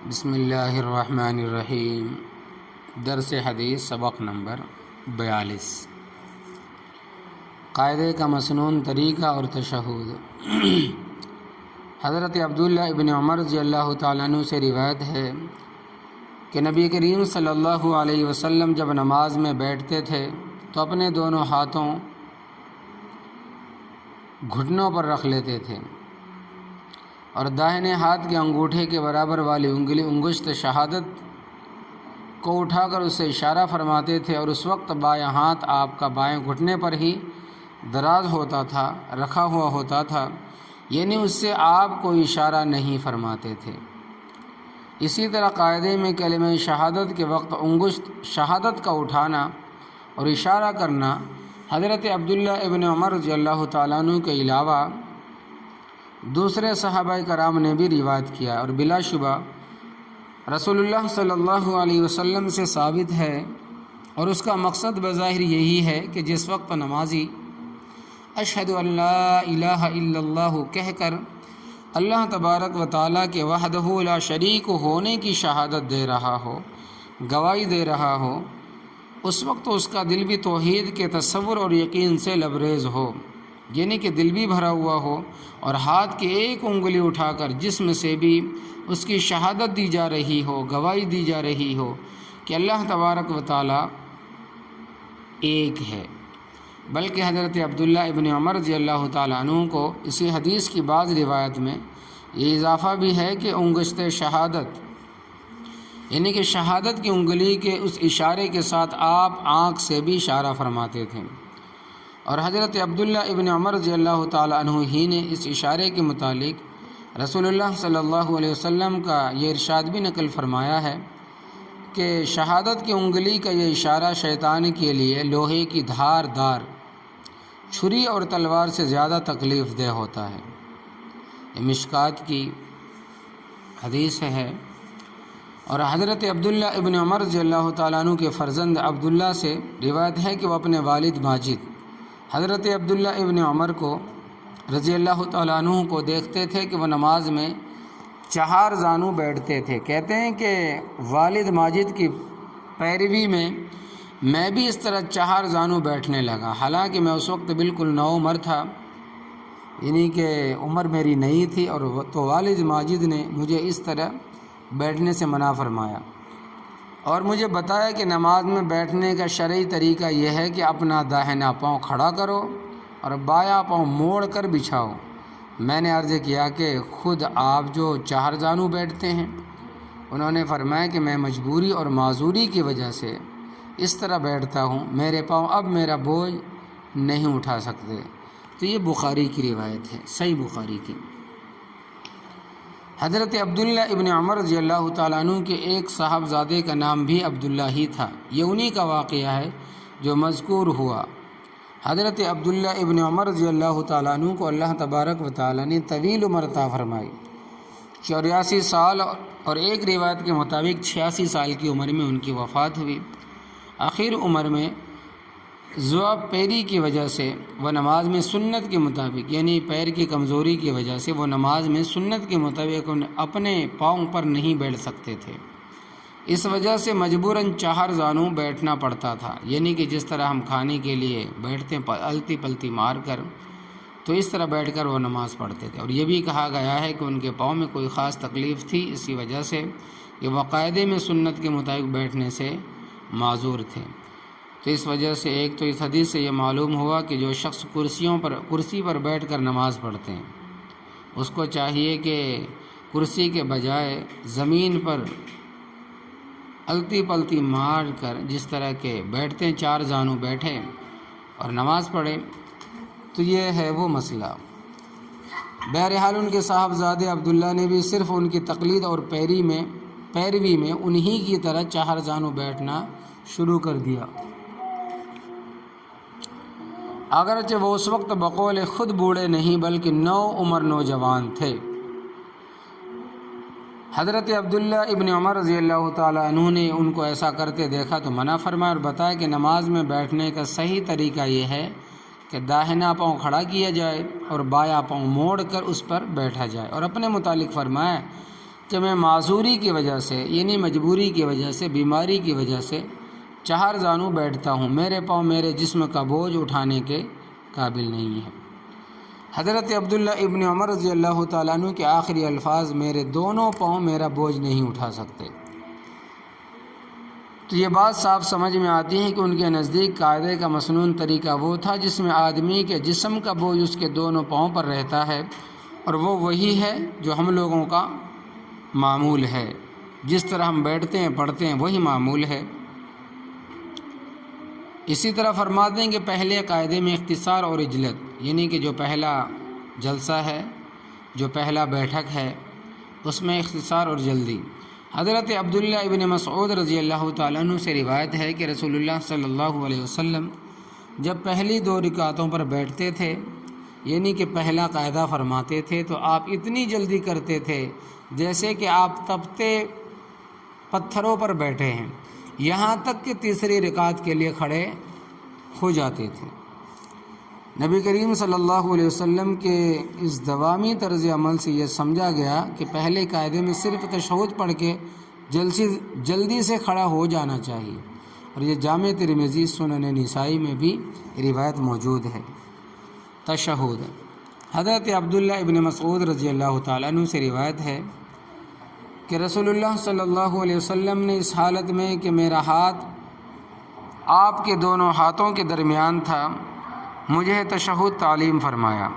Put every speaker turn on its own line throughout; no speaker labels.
بسم اللہ الرحمن الرحیم۔ درس حدیث سبق نمبر 42۔ قاعدے کا مسنون طریقہ اور تشہد۔ حضرت عبداللہ ابن عمر رضی اللہ تعالیٰ عنہ سے روایت ہے کہ نبی کریم صلی اللہ علیہ وسلم جب نماز میں بیٹھتے تھے تو اپنے دونوں ہاتھوں گھٹنوں پر رکھ لیتے تھے اور داہنے ہاتھ کے انگوٹھے کے برابر والی انگشت شہادت کو اٹھا کر اس سے اشارہ فرماتے تھے، اور اس وقت بایاں ہاتھ آپ کا بائیں گھٹنے پر ہی دراز ہوتا تھا، رکھا ہوا ہوتا تھا، یعنی اس سے آپ کو اشارہ نہیں فرماتے تھے۔ اسی طرح قاعدے میں کلمہ شہادت کے وقت انگشت شہادت کا اٹھانا اور اشارہ کرنا حضرت عبداللہ ابن عمر رضی اللہ تعالیٰ عنہ کے علاوہ دوسرے صحابہ کرام نے بھی روایت کیا، اور بلا شبہ رسول اللہ صلی اللہ علیہ وسلم سے ثابت ہے، اور اس کا مقصد بظاہر یہی ہے کہ جس وقت نمازی اشہد ان لا الہ الا اللہ کہہ کر اللہ تبارک و تعالیٰ کے وحدہ لا شریک ہونے کی شہادت دے رہا ہو، گواہی دے رہا ہو، اس وقت اس کا دل بھی توحید کے تصور اور یقین سے لبریز ہو، یعنی کہ دل بھی بھرا ہوا ہو، اور ہاتھ کی ایک انگلی اٹھا کر جسم سے بھی اس کی شہادت دی جا رہی ہو، گواہی دی جا رہی ہو کہ اللہ تبارک و تعالیٰ ایک ہے۔ بلکہ حضرت عبداللہ ابن عمر رضی اللہ تعالیٰ عنہ کو اسی حدیث کی بعض روایت میں یہ اضافہ بھی ہے کہ انگشت شہادت یعنی کہ شہادت کی انگلی کے اس اشارے کے ساتھ آپ آنکھ سے بھی اشارہ فرماتے تھے، اور حضرت عبداللہ ابن عمر رضی اللہ تعالیٰ عنہ ہی نے اس اشارے کے متعلق رسول اللہ صلی اللہ علیہ وسلم کا یہ ارشاد بھی نقل فرمایا ہے کہ شہادت کی انگلی کا یہ اشارہ شیطان کے لیے لوہے کی دھار دار چھری اور تلوار سے زیادہ تکلیف دہ ہوتا ہے۔ یہ مشکات کی حدیث ہے، اور حضرت عبداللہ ابن عمر رضی اللہ تعالیٰ عنہ کے فرزند عبداللہ سے روایت ہے کہ وہ اپنے والد ماجد حضرت عبداللہ ابن عمر کو رضی اللہ تعالیٰ عنہ کو دیکھتے تھے کہ وہ نماز میں چہار زانو بیٹھتے تھے۔ کہتے ہیں کہ والد ماجد کی پیروی میں بھی اس طرح چہار زانو بیٹھنے لگا، حالانکہ میں اس وقت بالکل نوعمر تھا، یعنی کہ عمر میری نئی تھی، اور تو والد ماجد نے مجھے اس طرح بیٹھنے سے منع فرمایا اور مجھے بتایا کہ نماز میں بیٹھنے کا شرعی طریقہ یہ ہے کہ اپنا داہنا پاؤں کھڑا کرو اور بایاں پاؤں موڑ کر بچھاؤ۔ میں نے عرض کیا کہ خود آپ جو چہار زانو بیٹھتے ہیں؟ انہوں نے فرمایا کہ میں مجبوری اور معذوری کی وجہ سے اس طرح بیٹھتا ہوں، میرے پاؤں اب میرا بوجھ نہیں اٹھا سکتے۔ تو یہ بخاری کی روایت ہے، صحیح بخاری کی۔ حضرت عبداللہ ابن عمر رضی اللہ تعالیٰ عنہ کے ایک صاحبزادے کا نام بھی عبداللہ ہی تھا۔ یہ انہی کا واقعہ ہے جو مذکور ہوا۔ حضرت عبداللہ ابن عمر رضی اللہ تعالیٰ عنہ کو اللہ تبارک و تعالیٰ نے طویل عمر عطا فرمائی، 84 سال، اور ایک روایت کے مطابق 86 سال کی عمر میں ان کی وفات ہوئی۔ آخر عمر میں ضعف پیری کی وجہ سے وہ نماز میں سنت کے مطابق، یعنی پیر کی کمزوری کی وجہ سے وہ نماز میں سنت کے مطابق اپنے پاؤں پر نہیں بیٹھ سکتے تھے، اس وجہ سے مجبوراً چہار زانو بیٹھنا پڑتا تھا، یعنی کہ جس طرح ہم کھانے کے لیے بیٹھتے ہیں الٹی پلتی مار کر، تو اس طرح بیٹھ کر وہ نماز پڑھتے تھے۔ اور یہ بھی کہا گیا ہے کہ ان کے پاؤں میں کوئی خاص تکلیف تھی، اسی وجہ سے یہ باقاعدے میں سنت کے مطابق بیٹھنے سے معذور تھے۔ تو اس وجہ سے ایک تو اس حدیث سے یہ معلوم ہوا کہ جو شخص کرسی پر بیٹھ کر نماز پڑھتے ہیں اس کو چاہیے کہ کرسی کے بجائے زمین پر الٹی پلٹی مار کر جس طرح کے بیٹھتے ہیں، چار زانو بیٹھے اور نماز پڑھے۔ تو یہ ہے وہ مسئلہ۔ بہرحال ان کے صاحبزادے عبداللہ نے بھی صرف ان کی تقلید اور پیروی میں انہی کی طرح چہار زانو بیٹھنا شروع کر دیا، اگرچہ وہ اس وقت بقول خود بوڑھے نہیں بلکہ نوعمر نوجوان تھے۔ حضرت عبداللہ ابن عمر رضی اللہ تعالیٰ عنہ نے ان کو ایسا کرتے دیکھا تو منع فرمایا اور بتایا کہ نماز میں بیٹھنے کا صحیح طریقہ یہ ہے کہ داہنا پاؤں کھڑا کیا جائے اور بایاں پاؤں موڑ کر اس پر بیٹھا جائے، اور اپنے متعلق فرمایا کہ میں معذوری کی وجہ سے یعنی مجبوری کی وجہ سے بیماری کی وجہ سے 4 زانوں بیٹھتا ہوں، میرے پاؤں میرے جسم کا بوجھ اٹھانے کے قابل نہیں ہے۔ حضرت عبداللہ ابن عمر رضی اللہ تعالیٰ عنہ کے آخری الفاظ میرے دونوں پاؤں میرا بوجھ نہیں اٹھا سکتے۔ تو یہ بات صاف سمجھ میں آتی ہے کہ ان کے نزدیک قاعدے کا مسنون طریقہ وہ تھا جس میں آدمی کے جسم کا بوجھ اس کے دونوں پاؤں پر رہتا ہے، اور وہ وہی ہے جو ہم لوگوں کا معمول ہے، جس طرح ہم بیٹھتے ہیں پڑھتے ہیں وہی معمول ہے۔ اسی طرح فرماتے ہیں کہ پہلے قاعدے میں اختصار اور عجلت، یعنی کہ جو پہلا جلسہ ہے، جو پہلا بیٹھک ہے، اس میں اختصار اور جلدی۔ حضرت عبداللہ ابن مسعود رضی اللہ تعالیٰ عنہ سے روایت ہے کہ رسول اللہ صلی اللہ علیہ وسلم جب پہلی 2 رکعتوں پر بیٹھتے تھے، یعنی کہ پہلا قاعدہ فرماتے تھے، تو آپ اتنی جلدی کرتے تھے جیسے کہ آپ تپتے پتھروں پر بیٹھے ہیں، یہاں تک کہ تیسری رکعت کے لیے کھڑے ہو جاتے تھے۔ نبی کریم صلی اللہ علیہ وسلم کے اس دوامی طرز عمل سے یہ سمجھا گیا کہ پہلے قاعدے میں صرف تشہد پڑھ کے جلدی سے کھڑا ہو جانا چاہیے، اور یہ جامع ترمذی سنن نسائی میں بھی روایت موجود ہے۔ تشہد حضرت عبداللہ ابن مسعود رضی اللہ تعالیٰ عنہ سے روایت ہے کہ رسول اللہ صلی اللہ علیہ وسلم نے اس حالت میں کہ میرا ہاتھ آپ کے دونوں ہاتھوں کے درمیان تھا مجھے تشہد تعلیم فرمایا،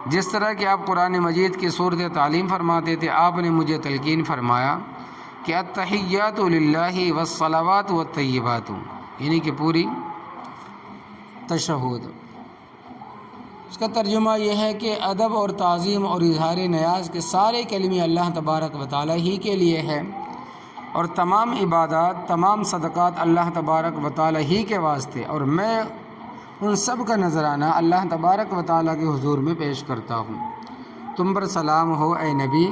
جس طرح کہ آپ قرآن مجید کی صورت تعلیم فرماتے تھے، آپ نے مجھے تلقین فرمایا کہ التحیات للہ والصلوات والطیبات، یعنی کہ پوری تشہد۔ اس کا ترجمہ یہ ہے کہ ادب اور تعظیم اور اظہار نیاز کے سارے کلمے اللہ تبارک و تعالیٰ ہی کے لیے ہے، اور تمام عبادات، تمام صدقات اللہ تبارک و تعالیٰ ہی کے واسطے، اور میں ان سب کا نذرانہ اللہ تبارک و تعالیٰ کے حضور میں پیش کرتا ہوں۔ تم پر سلام ہو اے نبی،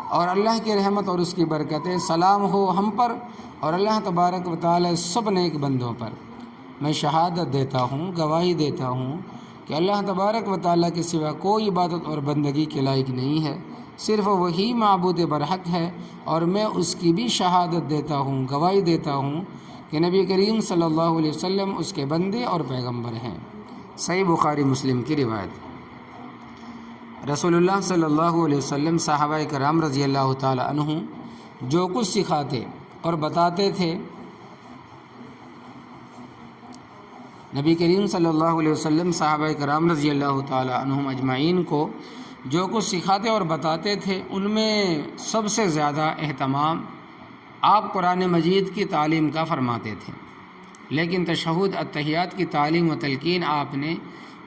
اور اللہ کی رحمت اور اس کی برکتیں سلام ہو ہم پر اور اللہ تبارک و تعالیٰ سب نیک بندوں پر۔ میں شہادت دیتا ہوں، گواہی دیتا ہوں کہ اللہ تبارک و تعالیٰ کے سوا کوئی عبادت اور بندگی کے لائق نہیں ہے، صرف وہی معبود برحق ہے، اور میں اس کی بھی شہادت دیتا ہوں، گواہی دیتا ہوں کہ نبی کریم صلی اللہ علیہ وسلم اس کے بندے اور پیغمبر ہیں۔ صحیح بخاری مسلم کی روایت۔ رسول اللہ صلی اللہ علیہ وسلم صحابہ کرام رضی اللہ تعالی عنہ جو کچھ سکھاتے اور بتاتے تھے، نبی کریم صلی اللہ علیہ وسلم صحابہ کرام رضی اللہ تعالی عنہم اجمعین کو جو کچھ سکھاتے اور بتاتے تھے، ان میں سب سے زیادہ اہتمام آپ قرآن مجید کی تعلیم کا فرماتے تھے، لیکن تشہد التحیات کی تعلیم و تلقین آپ نے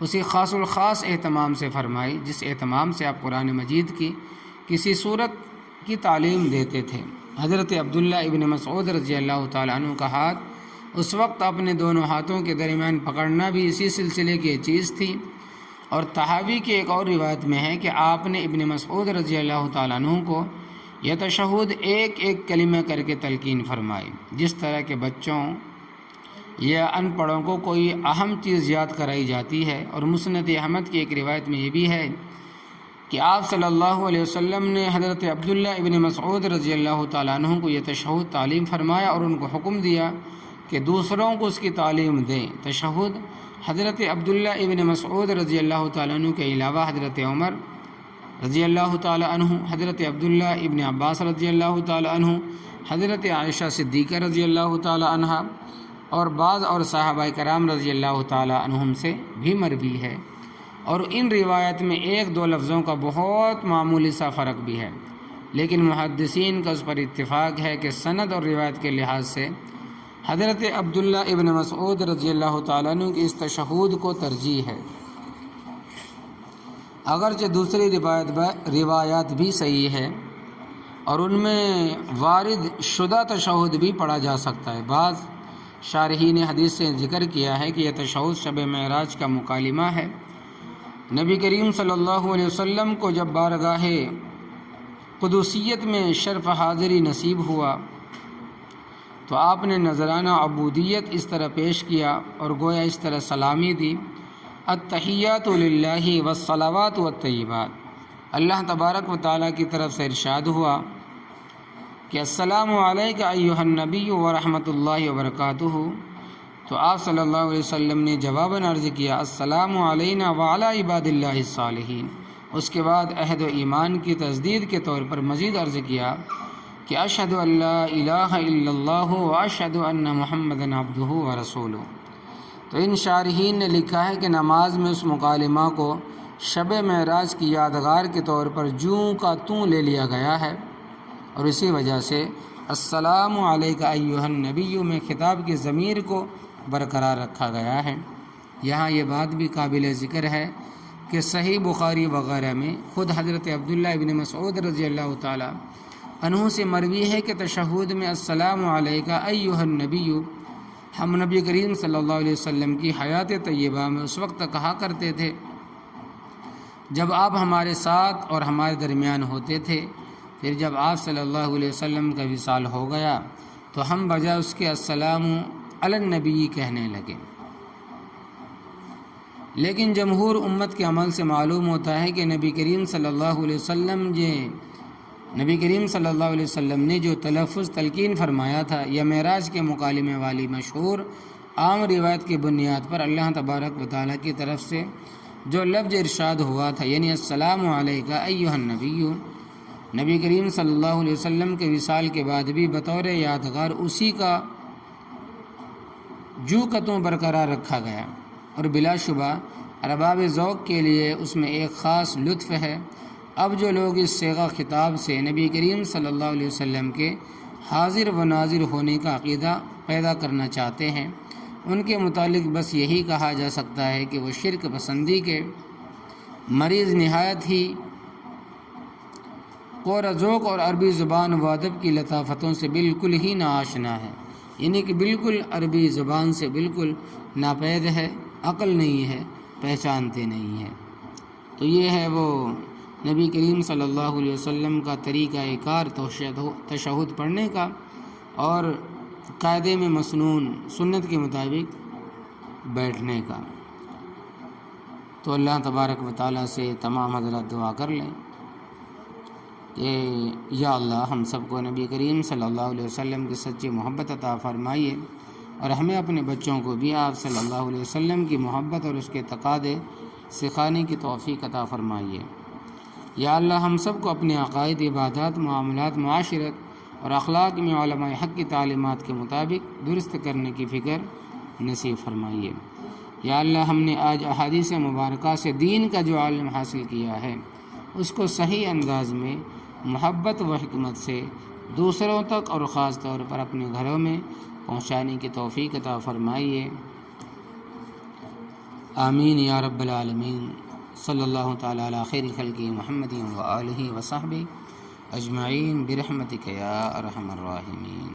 اسی خاص الخاص اہتمام سے فرمائی جس اہتمام سے آپ قرآن مجید کی کسی صورت کی تعلیم دیتے تھے۔ حضرت عبداللہ ابن مسعود رضی اللہ تعالیٰ عنہ کا ہاتھ اس وقت اپنے دونوں ہاتھوں کے درمیان پکڑنا بھی اسی سلسلے کی چیز تھی، اور تحاوی کی ایک اور روایت میں ہے کہ آپ نے ابن مسعود رضی اللہ تعالیٰ عنہ کو یہ تشہد ایک ایک کلمہ کر کے تلقین فرمائی، جس طرح کے بچوں یا ان پڑھوں کو کوئی اہم چیز یاد کرائی جاتی ہے۔ اور مسند احمد کی ایک روایت میں یہ بھی ہے کہ آپ صلی اللہ علیہ وسلم نے حضرت عبداللہ ابن مسعود رضی اللہ تعالیٰ عنہ کو یہ تشہد تعلیم فرمایا اور ان کو حکم دیا کہ دوسروں کو اس کی تعلیم دیں۔ تشہد حضرت عبداللہ ابن مسعود رضی اللہ تعالیٰ عنہ کے علاوہ حضرت عمر رضی اللہ تعالیٰ عنہ، حضرت عبداللہ ابن عباس رضی اللہ تعالیٰ عنہ، حضرت عائشہ صدیقہ رضی اللہ تعالیٰ عنہا اور بعض اور صحابہ کرام رضی اللہ تعالیٰ عنہم سے بھی مروی ہے، اور ان روایت میں ایک دو لفظوں کا بہت معمولی سا فرق بھی ہے، لیکن محدثین کا اس پر اتفاق ہے کہ سند اور روایت کے لحاظ سے حضرت عبداللہ ابن مسعود رضی اللہ تعالیٰ عنہ کی اس تشہد کو ترجیح ہے، اگرچہ دوسری روایات بھی صحیح ہے اور ان میں وارد شدہ تشہد بھی پڑھا جا سکتا ہے۔ بعض شارحین حدیث سے ذکر کیا ہے کہ یہ تشہد شب معراج کا مکالمہ ہے۔ نبی کریم صلی اللہ علیہ وسلم کو جب بارگاہ قدوسیت میں شرف حاضری نصیب ہوا تو آپ نے نذرانہ عبودیت اس طرح پیش کیا اور گویا اس طرح سلامی دی: التحیات للہ والصلوات والطیبات۔ اللہ تبارک و تعالیٰ کی طرف سے ارشاد ہوا کہ السلام علیک ایھا النبی ورحمۃ اللہ وبرکاتہ، تو آپ صلی اللہ علیہ وسلم نے جواباً عرض کیا السلام علینا وعلی عباد اللہ الصالحین۔ اس کے بعد عہد و ایمان کی تجدید کے طور پر مزید عرض کیا کہ اشہد ان لا الہ الا اللہ واشہد ان محمدًا عبدہ ورسولہ۔ تو ان شارحین نے لکھا ہے کہ نماز میں اس مکالمہ کو شب معراج کی یادگار کے طور پر جوں کا توں لے لیا گیا ہے، اور اسی وجہ سے السلام علیک ایھا النبی میں خطاب کی ضمیر کو برقرار رکھا گیا ہے۔ یہاں یہ بات بھی قابل ذکر ہے کہ صحیح بخاری وغیرہ میں خود حضرت عبداللہ ابن مسعود رضی اللہ تعالیٰ عنہ سے مروی ہے کہ تشہد میں السلام علیک ایھا النبی ہم نبی کریم صلی اللہ علیہ وسلم کی حیات طیبہ میں اس وقت کہا کرتے تھے جب آپ ہمارے ساتھ اور ہمارے درمیان ہوتے تھے، پھر جب آپ صلی اللہ علیہ وسلم کا وصال ہو گیا تو ہم بجائے اس کے السلام علی النبی کہنے لگے۔ لیکن جمہور امت کے عمل سے معلوم ہوتا ہے کہ نبی کریم صلی اللہ علیہ وسلم نے جو تلفظ تلقین فرمایا تھا یا معراج کے مکالمے والی مشہور عام روایت کی بنیاد پر اللہ تبارک و تعالیٰ کی طرف سے جو لفظ ارشاد ہوا تھا، یعنی السلام علیک ایھا النبی، نبی کریم صلی اللہ علیہ وسلم کے وصال کے بعد بھی بطور یادگار اسی کا جو کتوں برقرار رکھا گیا، اور بلا شبہ ارباب ذوق کے لیے اس میں ایک خاص لطف ہے۔ اب جو لوگ اس صیغہ خطاب سے نبی کریم صلی اللہ علیہ وسلم کے حاضر و ناظر ہونے کا عقیدہ پیدا کرنا چاہتے ہیں، ان کے متعلق بس یہی کہا جا سکتا ہے کہ وہ شرک پسندی کے مریض نہایت ہی قور ذوق اور عربی زبان و ادب کی لطافتوں سے بالکل ہی ناآشنا ہے، یعنی کہ بالکل عربی زبان سے بالکل ناپید ہے، عقل نہیں ہے، پہچانتے نہیں ہیں۔ تو یہ ہے وہ نبی کریم صلی اللہ علیہ وسلم کا طریقہ کار تشہد پڑھنے کا اور قاعدے میں مسنون سنت کے مطابق بیٹھنے کا۔ تو اللہ تبارک و تعالیٰ سے تمام حضرات دعا کر لیں کہ یا اللہ ہم سب کو نبی کریم صلی اللہ علیہ وسلم کی سچی محبت عطا فرمائیے، اور ہمیں اپنے بچوں کو بھی آپ صلی اللہ علیہ وسلم کی محبت اور اس کے تقاضے سکھانے کی توفیق عطا فرمائیے۔ یا اللہ ہم سب کو اپنے عقائد، عبادات، معاملات، معاشرت اور اخلاق میں علماء حق کی تعلیمات کے مطابق درست کرنے کی فکر نصیب فرمائیے۔ یا اللہ ہم نے آج احادیث مبارکہ سے دین کا جو علم حاصل کیا ہے اس کو صحیح انداز میں محبت و حکمت سے دوسروں تک اور خاص طور پر اپنے گھروں میں پہنچانے کی توفیق عطا فرمائیے۔ آمین یا رب العالمین۔ صلی اللہ تعالیٰ علی خیر خلقہ محمد و آلہ و صحبہ اجمعین برحمتک یا ارحم الراحمین۔